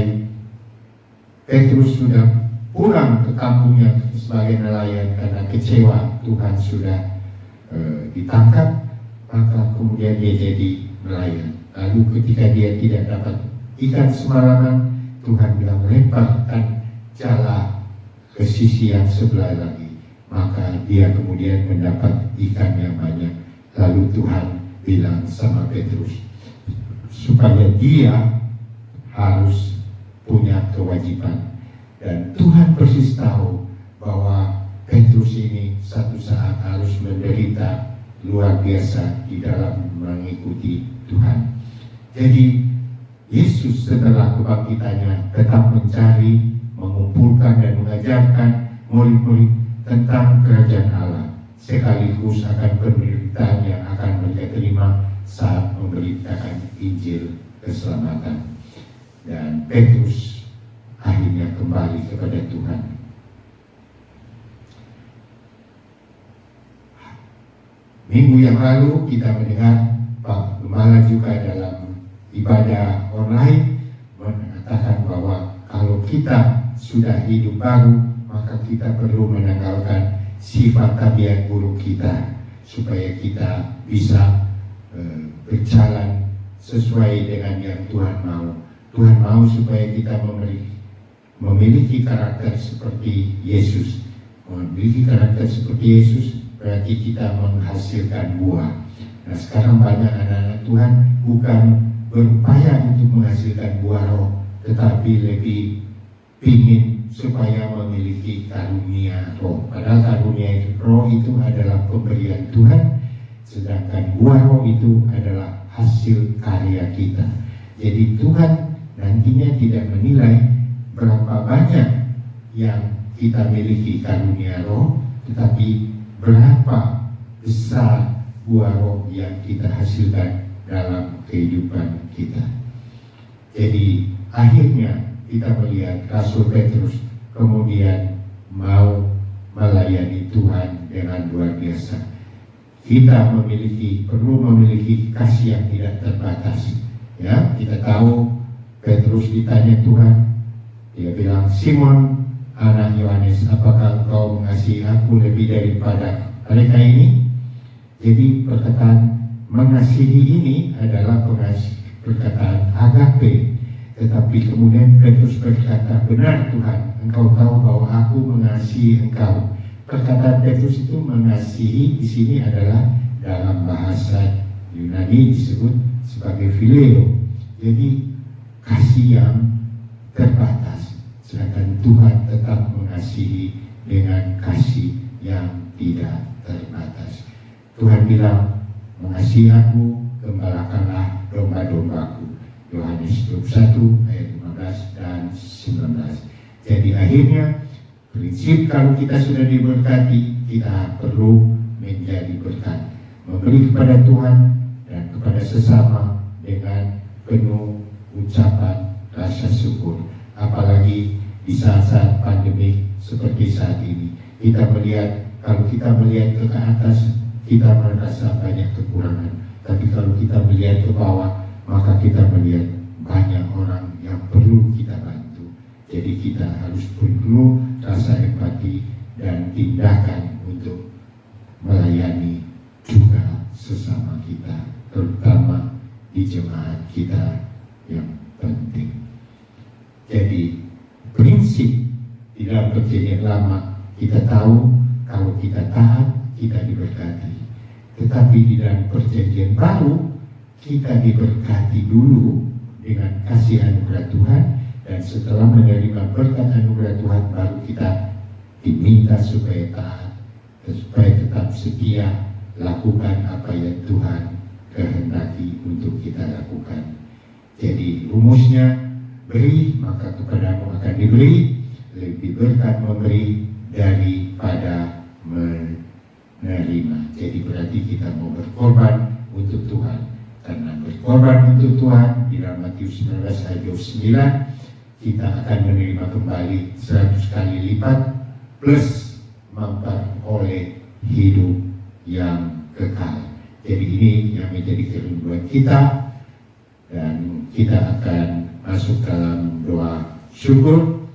Speaker 3: Petrus sudah pulang ke kampungnya sebagai nelayan karena kecewa Tuhan sudah ditangkap, maka kemudian dia jadi nelayan. Lalu ketika dia tidak dapat ikan semalaman, Tuhan bilang lemparkan jala ke sisi yang sebelah lagi, maka dia kemudian mendapat ikan yang banyak. Lalu Tuhan bilang sama Petrus supaya dia harus punya kewajiban, dan Tuhan persis tahu bahwa Petrus ini satu saat harus menderita luar biasa di dalam mengikuti Tuhan. Jadi Yesus setelah kebangkitannya tetap mencari, mengumpulkan dan mengajarkan murid-murid tentang kerajaan Allah, sekaligus akan penderitaan yang akan mereka terima saat memberitakan Injil keselamatan. Dan Petrus akhirnya kembali kepada Tuhan. Minggu yang lalu kita mendengar Pak Gembala juga dalam ibadah online mengatakan bahwa kalau kita sudah hidup baru, maka kita perlu menanggalkan sifat tabiat buruk kita supaya kita bisa berjalan sesuai dengan yang Tuhan mau. Tuhan mau supaya kita memiliki karakter seperti Yesus. Memiliki karakter seperti Yesus berarti kita menghasilkan buah. Nah, sekarang banyak anak-anak Tuhan bukan berupaya untuk menghasilkan buah roh, tetapi lebih ingin supaya memiliki karunia roh. Padahal karunia roh itu adalah pemberian Tuhan, sedangkan buah roh itu adalah hasil karya kita. Jadi Tuhan nantinya tidak menilai berapa banyak yang kita miliki karunia roh, tetapi berapa besar buah roh yang kita hasilkan dalam kehidupan kita. Jadi akhirnya kita melihat Rasul Petrus kemudian mau melayani Tuhan dengan luar biasa. Kita perlu memiliki kasih yang tidak terbatas. Ya, kita tahu Petrus ditanya Tuhan, dia bilang, Simon anak Yohanes, apakah engkau mengasihi aku lebih daripada mereka ini? Jadi perkataan mengasihi ini adalah perkataan agape. Tetapi kemudian Petrus berkata, benar Tuhan, engkau tahu bahwa aku mengasihi engkau. Perkataan Petrus itu mengasihi di sini adalah dalam bahasa Yunani disebut sebagai phileo. Jadi kasih yang terbatas. Sedangkan Tuhan tetap mengasihi dengan kasih yang tidak terbatas. Tuhan bilang, mengasihi aku, gembalakanlah domba-dombaku. Yohanes 21 ayat 15 dan 19. Jadi akhirnya prinsip kalau kita sudah diberkati, kita perlu menjadi berkat, memberi kepada Tuhan dan kepada sesama dengan penuh ucapan rasa syukur. Apalagi di saat-saat pandemi seperti saat ini, kita melihat, kalau kita melihat ke atas, kita merasa banyak kekurangan. Tapi kalau kita melihat ke bawah, maka kita melihat banyak orang yang perlu kita bantu. Jadi kita harus perlu rasa empati dan tindakan untuk melayani juga sesama kita, terutama di jemaat kita yang penting. Jadi prinsip di dalam perjanjian lama kita tahu kalau kita taat kita diberkati. Tetapi di dalam perjanjian baru kita diberkati dulu dengan kasih anugerah Tuhan, dan setelah menerima berkat anugerah Tuhan baru kita diminta supaya taat, supaya tetap setia lakukan apa yang Tuhan kehendaki untuk kita lakukan. Jadi rumusnya, beri maka kepadamu akan diberi, lebih berkat memberi daripada menerima. Jadi berarti kita mau berkorban untuk Tuhan. Karena berkorban untuk Tuhan di dalam Matius 19 ayat 29 kita akan menerima kembali 100 kali lipat plus memperoleh hidup yang kekal. Jadi ini yang menjadi kerinduan kita, dan kita akan masuk dalam doa syukur,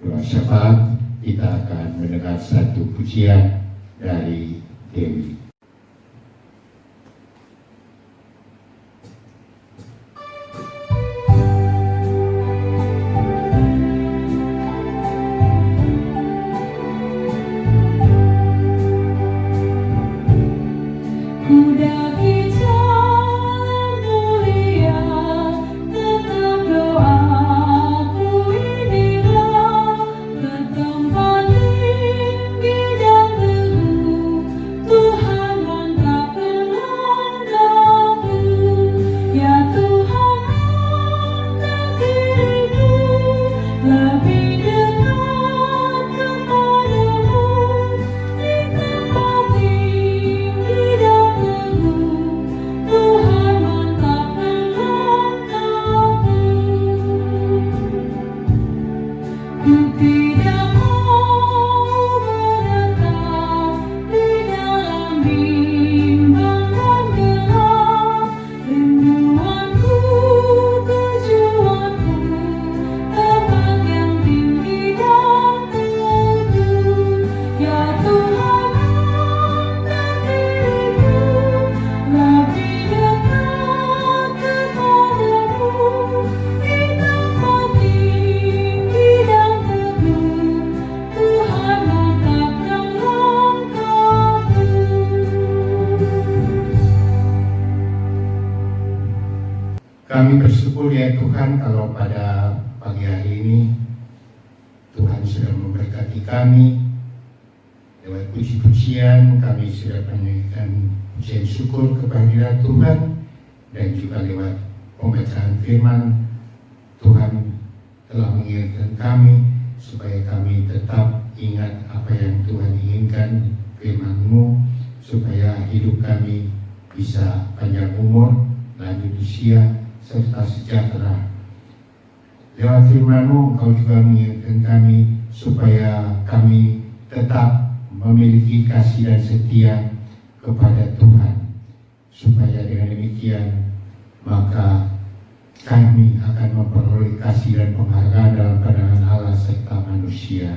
Speaker 3: doa syafaat. Kita akan mendengar satu pujian dari Dewi. Kami bersyukur ya Tuhan kalau pada pagi hari ini Tuhan sudah memberkati kami. Lewat puji-pujian kami sudah menyanyikan pujian syukur kepada Tuhan, dan juga lewat pembacaan firman Tuhan telah mengingatkan kami supaya kami tetap ingat apa yang Tuhan inginkan, firman-Mu, supaya hidup kami bisa panjang umur, lanjut usia, serta sejahtera. Lewat firman-Mu Engkau juga mengingatkan kami supaya kami tetap memiliki kasih dan setia kepada Tuhan, supaya dengan demikian maka kami akan memperoleh kasih dan penghargaan dalam pandangan Allah serta manusia.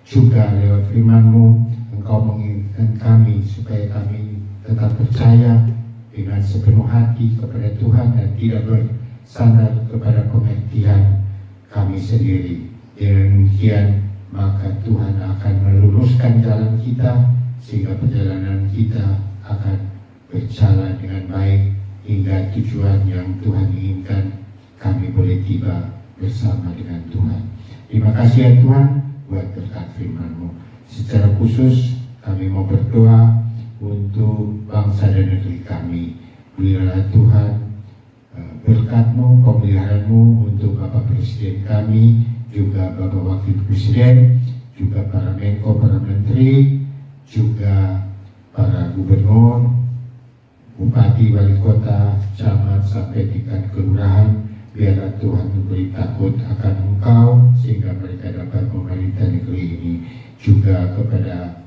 Speaker 3: Juga lewat firman-Mu Engkau mengingatkan kami supaya kami tetap percaya dengan sepenuh hati kepada Tuhan dan tidak bersandar kepada pengertian kami sendiri. Dengan demikian maka Tuhan akan meluruskan jalan kita sehingga perjalanan kita akan berjalan dengan baik hingga tujuan yang Tuhan inginkan kami boleh tiba bersama dengan Tuhan. Terima kasih ya Tuhan buat berkat firman-Mu. Secara khusus kami mau berdoa untuk bangsa dan negeri kami. Berilah Tuhan berkat-Mu, pemeliharaan-Mu untuk Bapak Presiden kami, juga Bapak Wakil Presiden, juga para Menko, para Menteri, juga para Gubernur, Bupati, Wali Kota, Camat, sampai tingkat kelurahan. Biarlah Tuhan memberi takut akan Engkau sehingga mereka dapat memerintah negeri ini. Juga kepada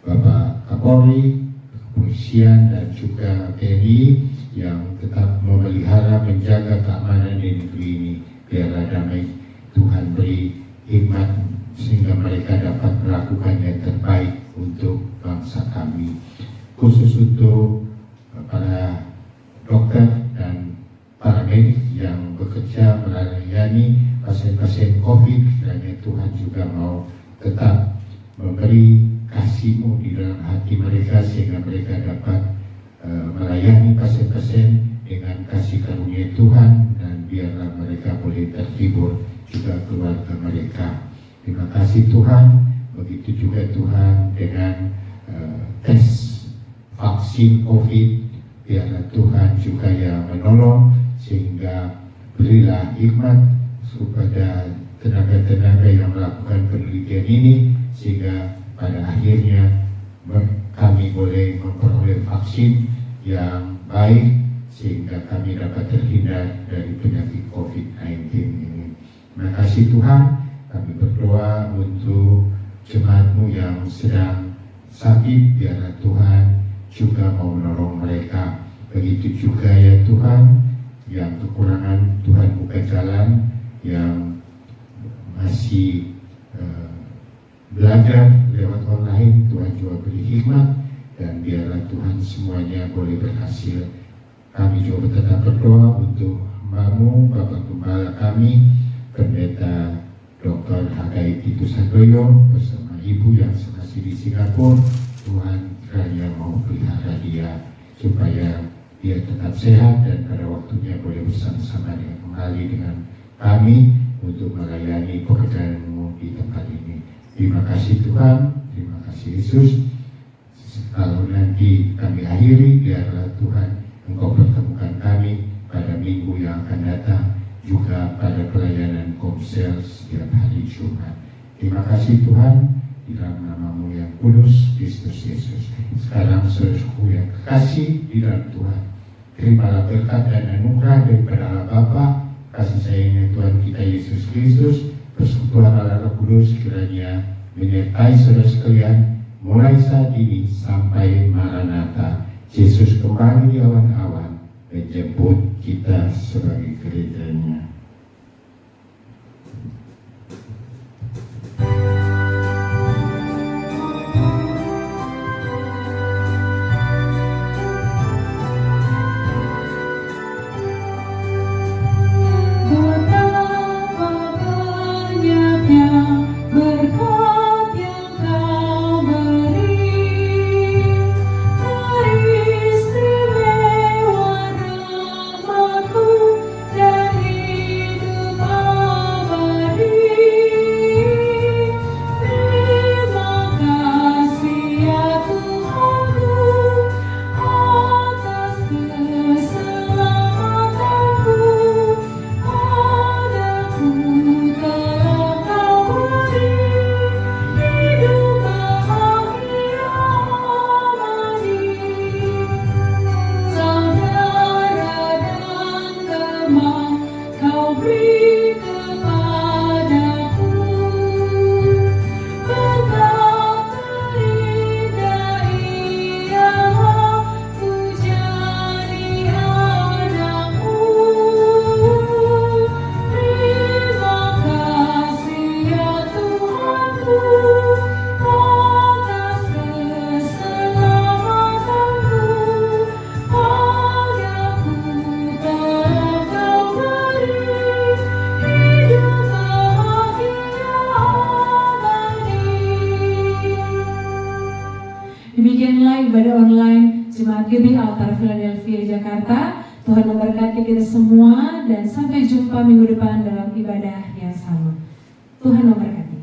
Speaker 3: Bapak Kapolri, kepolisian, dan juga TNI yang tetap memelihara, menjaga keamanan di negeri ini. Biarlah damai Tuhan beri hikmat sehingga mereka dapat melakukan yang terbaik untuk bangsa kami. Khusus untuk para dokter dan para medis yang bekerja melayani pasien-pasien COVID, kiranya Tuhan juga mau tetap memberi kasih-Mu di dalam hati mereka sehingga mereka dapat melayani pasien-pasien dengan kasih karunia Tuhan, dan biarlah mereka boleh terhibur juga keluarga mereka. Terima kasih Tuhan. Begitu juga Tuhan dengan tes vaksin COVID, biarlah Tuhan juga yang menolong, sehingga berilah hikmat kepada tenaga-tenaga yang melakukan penelitian ini, sehingga pada akhirnya kami boleh memperoleh vaksin yang baik sehingga kami dapat terhindar dari penyakit COVID-19 ini. Terima kasih Tuhan. Kami berdoa untuk jemaat-Mu yang sedang sakit, biarlah Tuhan juga mau menolong mereka. Begitu juga ya Tuhan, yang kekurangan Tuhan buka jalan, yang masih belajar lewat online, Tuhan juga beri hikmat, dan biarlah Tuhan semuanya boleh berhasil. Kami juga tetap berdoa untuk hamba-Mu, Bapak Gembala kami, Pendeta Dr. Hagai Titus Handoyo bersama Ibu yang masih di Singapura. Tuhan kiranya mau pelihara dia supaya dia tetap sehat dan pada waktunya boleh bersama-sama dengan kembali dengan kami untuk melayani pekerjaan-Mu di tempat ini. Terima kasih Tuhan, terima kasih Yesus. Kalau nanti kami akhiri, biarlah Tuhan Engkau pertemukan kami pada minggu yang akan datang, juga pada pelayanan komsel setiap hari Jumat. Terima kasih Tuhan, di dalam nama-Mu yang kudus, Kristus Yesus. Sekarang saudaraku yang kekasih di dalam Tuhan, terimalah berkat dan anugerah daripada Allah Bapa, kasih sayangnya Tuhan kita Yesus Kristus, persekutuan Allah Roh Kudus kiranya menyertai saudara sekalian mulai saat ini sampai Maranatha. Yesus kembali di awan-awan menjemput kita sebagai gerejanya.
Speaker 2: Demikianlah ibadah online Jemaat GBI Altar Philadelphia Jakarta. Tuhan memberkati kita semua dan sampai jumpa minggu depan dalam ibadah yang sama. Tuhan memberkati.